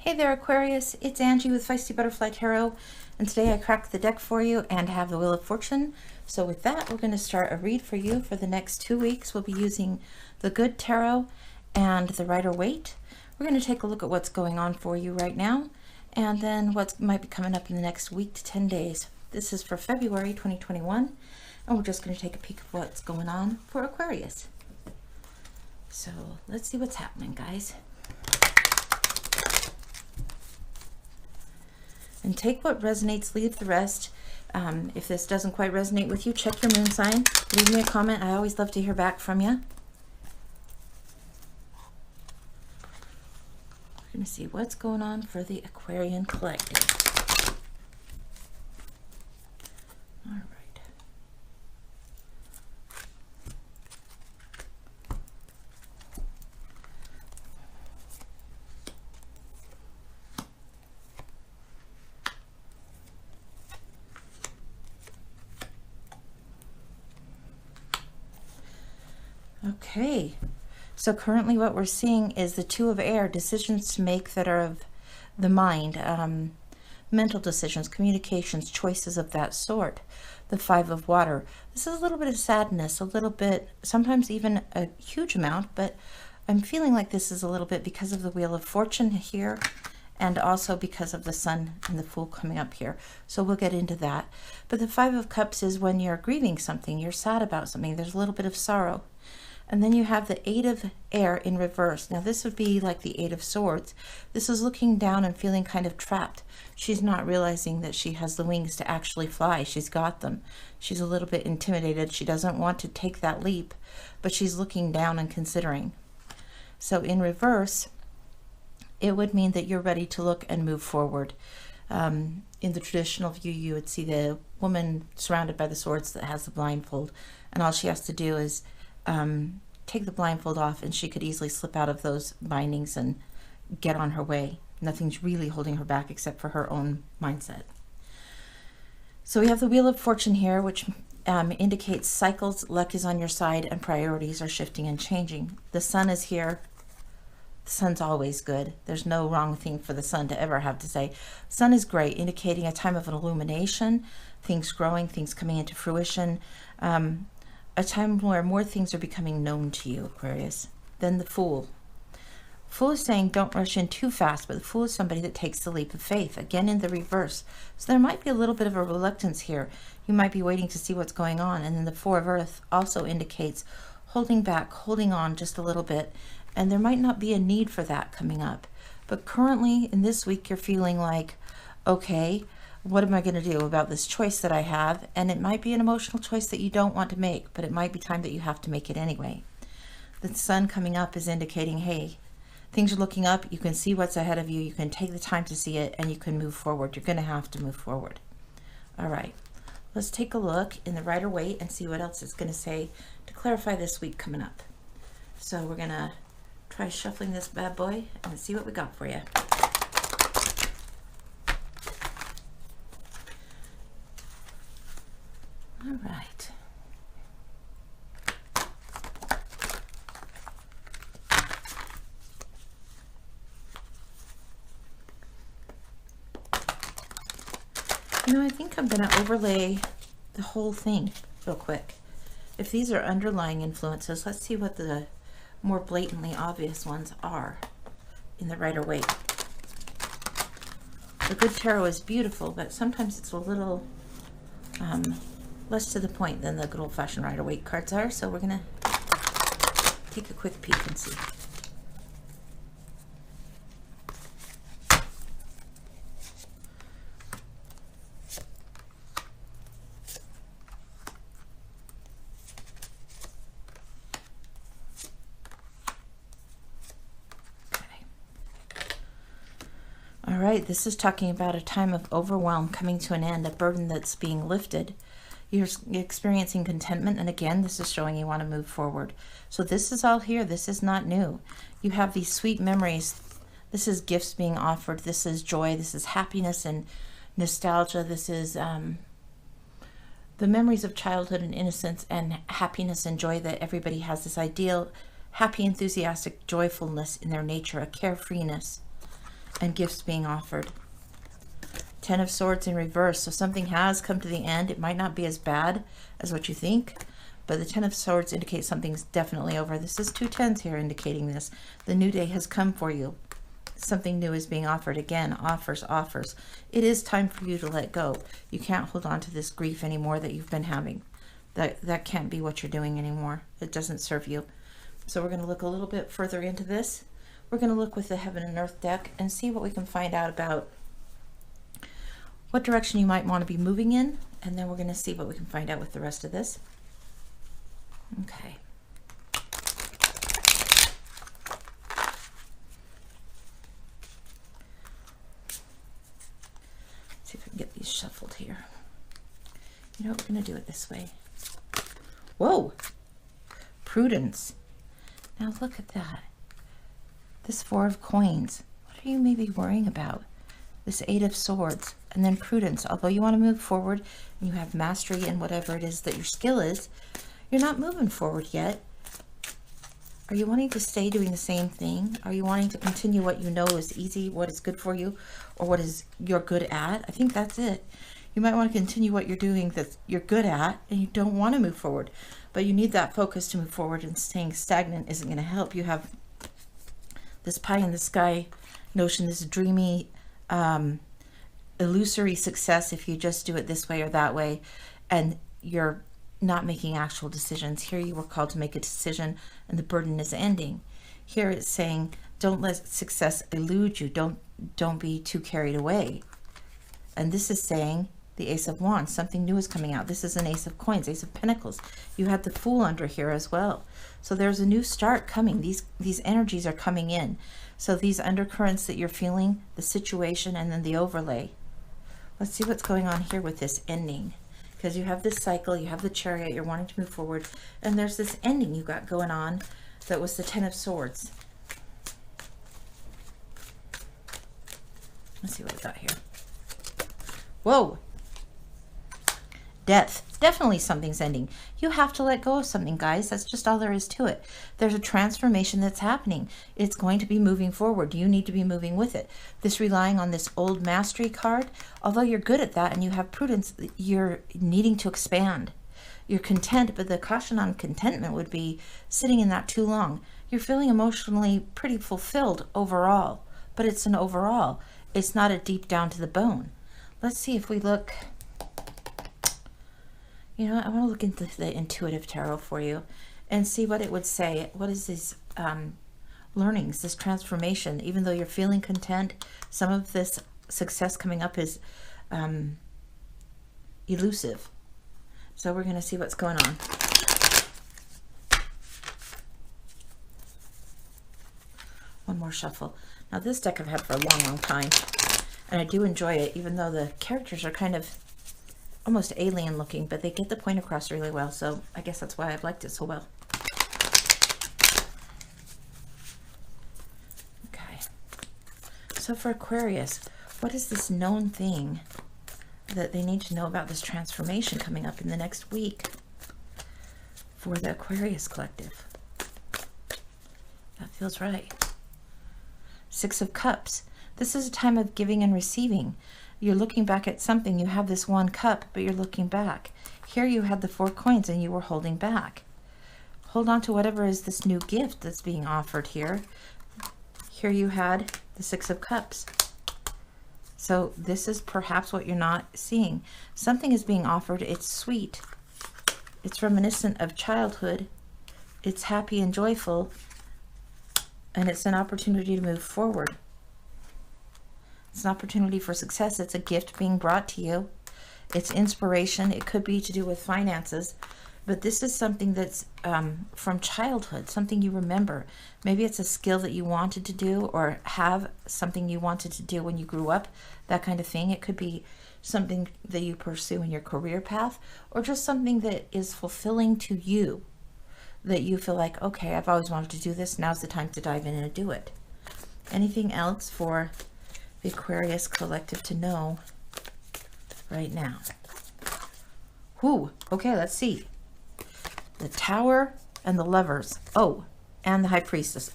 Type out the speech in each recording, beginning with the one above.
Hey there, Aquarius. It's Angie with Feisty Butterfly Tarot, and today I cracked the deck for you and have the Wheel of Fortune. So with that, we're going to start a read for you for the next 2 weeks. We'll be using the Good Tarot and the Rider-Waite. We're going to take a look at what's going on for you right now, and then what might be coming up in the next week to 10 days. This is for February 2021, and we're just going to take a peek of what's going on for Aquarius. So let's see what's happening, guys. And take what resonates, leave the rest. If this doesn't quite resonate with you, check your moon sign. Leave me a comment. I always love to hear back from you. We're going to see what's going on for the Aquarian collective. All right. Okay, so currently what we're seeing is the Two of Air, decisions to make that are of the mind, mental decisions, communications, choices of that sort. The Five of Water. This is a little bit of sadness, a little bit, sometimes even a huge amount, but I'm feeling like this is a little bit because of the Wheel of Fortune here, and also because of the Sun and the Fool coming up here. So we'll get into that. But the Five of Cups is when you're grieving something, you're sad about something, there's a little bit of sorrow. And then you have the Eight of Air in reverse. Now this would be like the Eight of Swords. This is looking down and feeling kind of trapped. She's not realizing that she has the wings to actually fly. She's got them. She's a little bit intimidated. She doesn't want to take that leap, but she's looking down and considering. So in reverse, it would mean that you're ready to look and move forward. In the traditional view, you would see the woman surrounded by the swords that has the blindfold, and all she has to do is take the blindfold off, and she could easily slip out of those bindings and get on her way. Nothing's really holding her back except for her own mindset. So we have the Wheel of Fortune here, which indicates cycles, luck is on your side, and priorities are shifting and changing. The Sun is here. The Sun's always good. There's no wrong thing for the Sun to ever have to say. Sun is great, indicating a time of an illumination, things growing, things coming into fruition, a time where more things are becoming known to you, Aquarius. Then the Fool. Fool is saying don't rush in too fast, but the Fool is somebody that takes the leap of faith, again in the reverse. So there might be a little bit of a reluctance here. You might be waiting to see what's going on. And then the Four of Earth also indicates holding back, holding on just a little bit, and there might not be a need for that coming up. But currently in this week, you're feeling like, okay, what am I going to do about this choice that I have? And it might be an emotional choice that you don't want to make, but it might be time that you have to make it anyway. The Sun coming up is indicating, hey, things are looking up. You can see what's ahead of you. You can take the time to see it, and you can move forward. You're going to have to move forward. All right, let's take a look in the Rider-Waite and see what else it's going to say to clarify this week coming up. So we're going to try shuffling this bad boy and see what we got for you. All right. You know, I think I'm going to overlay the whole thing real quick. If these are underlying influences, let's see what the more blatantly obvious ones are in the Rider-Waite. The Good Tarot is beautiful, but sometimes it's a little less to the point than the good old-fashioned Rider-Waite cards are, so we're going to take a quick peek and see. All right, this is talking about a time of overwhelm coming to an end, a burden that's being lifted. You're experiencing contentment, and again, this is showing you want to move forward. So this is all here. This is not new. You have these sweet memories. This is gifts being offered. This is joy. This is happiness and nostalgia. This is the memories of childhood and innocence and happiness and joy that everybody has, this ideal, happy, enthusiastic joyfulness in their nature, a carefreeness. and gifts being offered. Ten of Swords in reverse. So something has come to the end. It might not be as bad as what you think, but the Ten of Swords indicates something's definitely over. This is 2 tens here indicating this. The new day has come for you. Something new is being offered. Again, offers, offers. It is time for you to let go. You can't hold on to this grief anymore that you've been having. That can't be what you're doing anymore. It doesn't serve you. So we're going to look a little bit further into this. We're going to look with the Heaven and Earth deck and see what we can find out about what direction you might want to be moving in, and then we're going to see what we can find out with the rest of this. Okay. Let's see if I can get these shuffled here. You know what, we're going to do it this way. Whoa! Prudence. Now look at that. This 4 of coins. What are you maybe worrying about? This 8 of swords. And then prudence. Although you want to move forward and you have mastery in whatever it is that your skill is, you're not moving forward yet. Are you wanting to stay doing the same thing? Are you wanting to continue what you know is easy, what is good for you, or what is you're good at? I think that's it. You might want to continue what you're doing that you're good at, and you don't want to move forward. But you need that focus to move forward, and staying stagnant isn't going to help. You have this pie in the sky notion, this dreamy, illusory success if you just do it this way or that way, and you're not making actual decisions. Here you were called to make a decision, and the burden is ending. Here it's saying, don't let success elude you. Don't be too carried away. And this is saying the Ace of Wands, something new is coming out. This is an Ace of Coins, Ace of Pentacles. You had the Fool under here as well. So there's a new start coming. These energies are coming in. So these undercurrents that you're feeling, the situation, and then the overlay. Let's see what's going on here with this ending. Because you have this cycle, you have the Chariot, you're wanting to move forward, and there's this ending you got going on that was the 10 of Swords. Let's see what we got here. Whoa! Death. Definitely something's ending. You have to let go of something, guys. That's just all there is to it. There's a transformation that's happening. It's going to be moving forward. You need to be moving with it. This relying on this old mastery card, although you're good at that and you have prudence, you're needing to expand. You're content, but the caution on contentment would be sitting in that too long. You're feeling emotionally pretty fulfilled overall, but it's an overall. It's not a deep down to the bone. Let's see if we look... You know, I want to look into the intuitive tarot for you and see what it would say. What is these learnings, this transformation? Even though you're feeling content, some of this success coming up is elusive. So we're going to see what's going on. One more shuffle. Now this deck I've had for a long, long time, and I do enjoy it, even though the characters are kind of almost alien looking, but they get the point across really well, so I guess that's why I've liked it so well. Okay, so for Aquarius, what is this known thing that they need to know about this transformation coming up in the next week for the Aquarius collective? That feels right. 6 of Cups. This is a time of giving and receiving. You're looking back at something. You have this 1 cup, but you're looking back. Here you had the 4 coins and you were holding back. Hold on to whatever is this new gift that's being offered here. Here you had the 6 of Cups. So this is perhaps what you're not seeing. Something is being offered. It's sweet. It's reminiscent of childhood. It's happy and joyful. And it's an opportunity to move forward. It's an opportunity for success. It's a gift being brought to you. It's inspiration. It could be to do with finances, but this is something that's from childhood, something you remember. Maybe it's a skill that you wanted to do, or have something you wanted to do when you grew up, that kind of thing. It could be something that you pursue in your career path, or just something that is fulfilling to you, that you feel like, okay, I've always wanted to do this. Now's the time to dive in and do it. Anything else for the Aquarius collective to know right now? Whew. Okay, let's see. The Tower and the Lovers. Oh, and the High Priestess.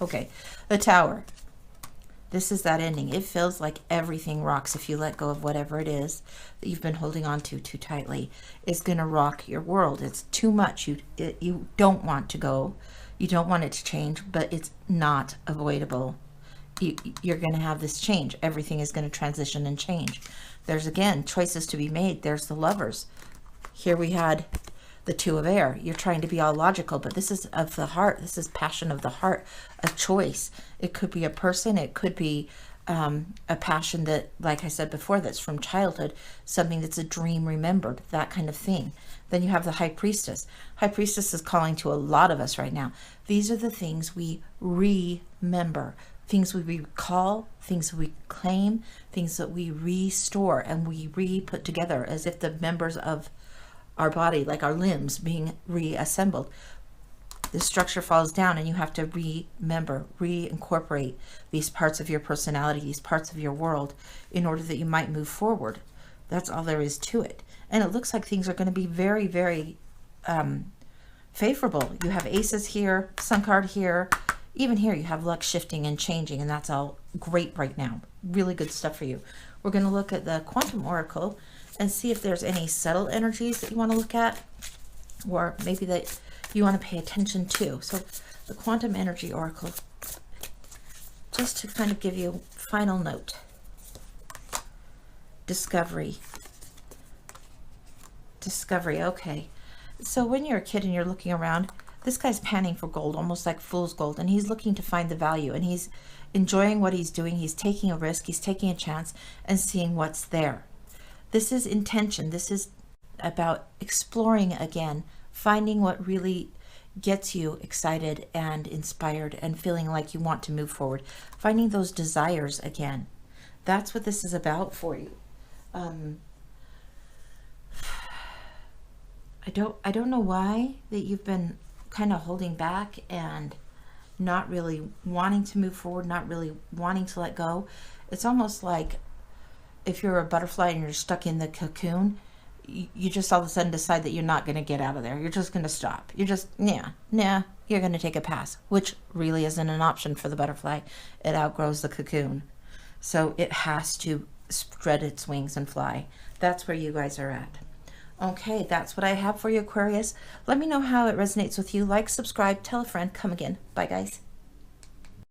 Okay, the Tower. This is that ending. It feels like everything rocks if you let go of whatever it is that you've been holding on to too tightly. It's going to rock your world. It's too much. You don't want to go. You don't want it to change, but it's not avoidable. You're going to have this change. Everything is going to transition and change. There's, again, choices to be made. There's the Lovers. Here we had the Two of Air. You're trying to be all logical, but this is of the heart. This is passion of the heart, a choice. It could be a person. It could be a passion that, like I said before, that's from childhood, something that's a dream remembered, that kind of thing. Then you have the High Priestess. High Priestess is calling to a lot of us right now. These are the things we remember, things we recall, things we claim, things that we restore and we re-put together as if the members of our body, like our limbs, being reassembled. The structure falls down and you have to remember, reincorporate these parts of your personality, these parts of your world, in order that you might move forward. That's all there is to it. And it looks like things are going to be very, very favorable. You have aces here, sun card here. Even here you have luck shifting and changing, and that's all great right now. Really good stuff for you. We're going to look at the Quantum Oracle and see if there's any subtle energies that you want to look at, or maybe that you want to pay attention to. So the Quantum Energy Oracle, just to kind of give you a final note. Discovery. Discovery, okay. So when you're a kid and you're looking around, this guy's panning for gold, almost like fool's gold, and he's looking to find the value, and he's enjoying what he's doing. He's taking a risk, he's taking a chance and seeing what's there. This is intention. This is about exploring again, finding what really gets you excited and inspired and feeling like you want to move forward, finding those desires again. That's what this is about for you. I don't know why that you've been kind of holding back and not really wanting to move forward, not really wanting to let go. It's almost like if you're a butterfly and you're stuck in the cocoon, you just all of a sudden decide that you're not going to get out of there. You're just going to stop. You're just, nah, you're going to take a pass, which really isn't an option for the butterfly. It outgrows the cocoon. So it has to spread its wings and fly. That's where you guys are at. Okay, that's what I have for you, Aquarius. Let me know how it resonates with you. Like, subscribe, tell a friend. Come again. Bye, guys.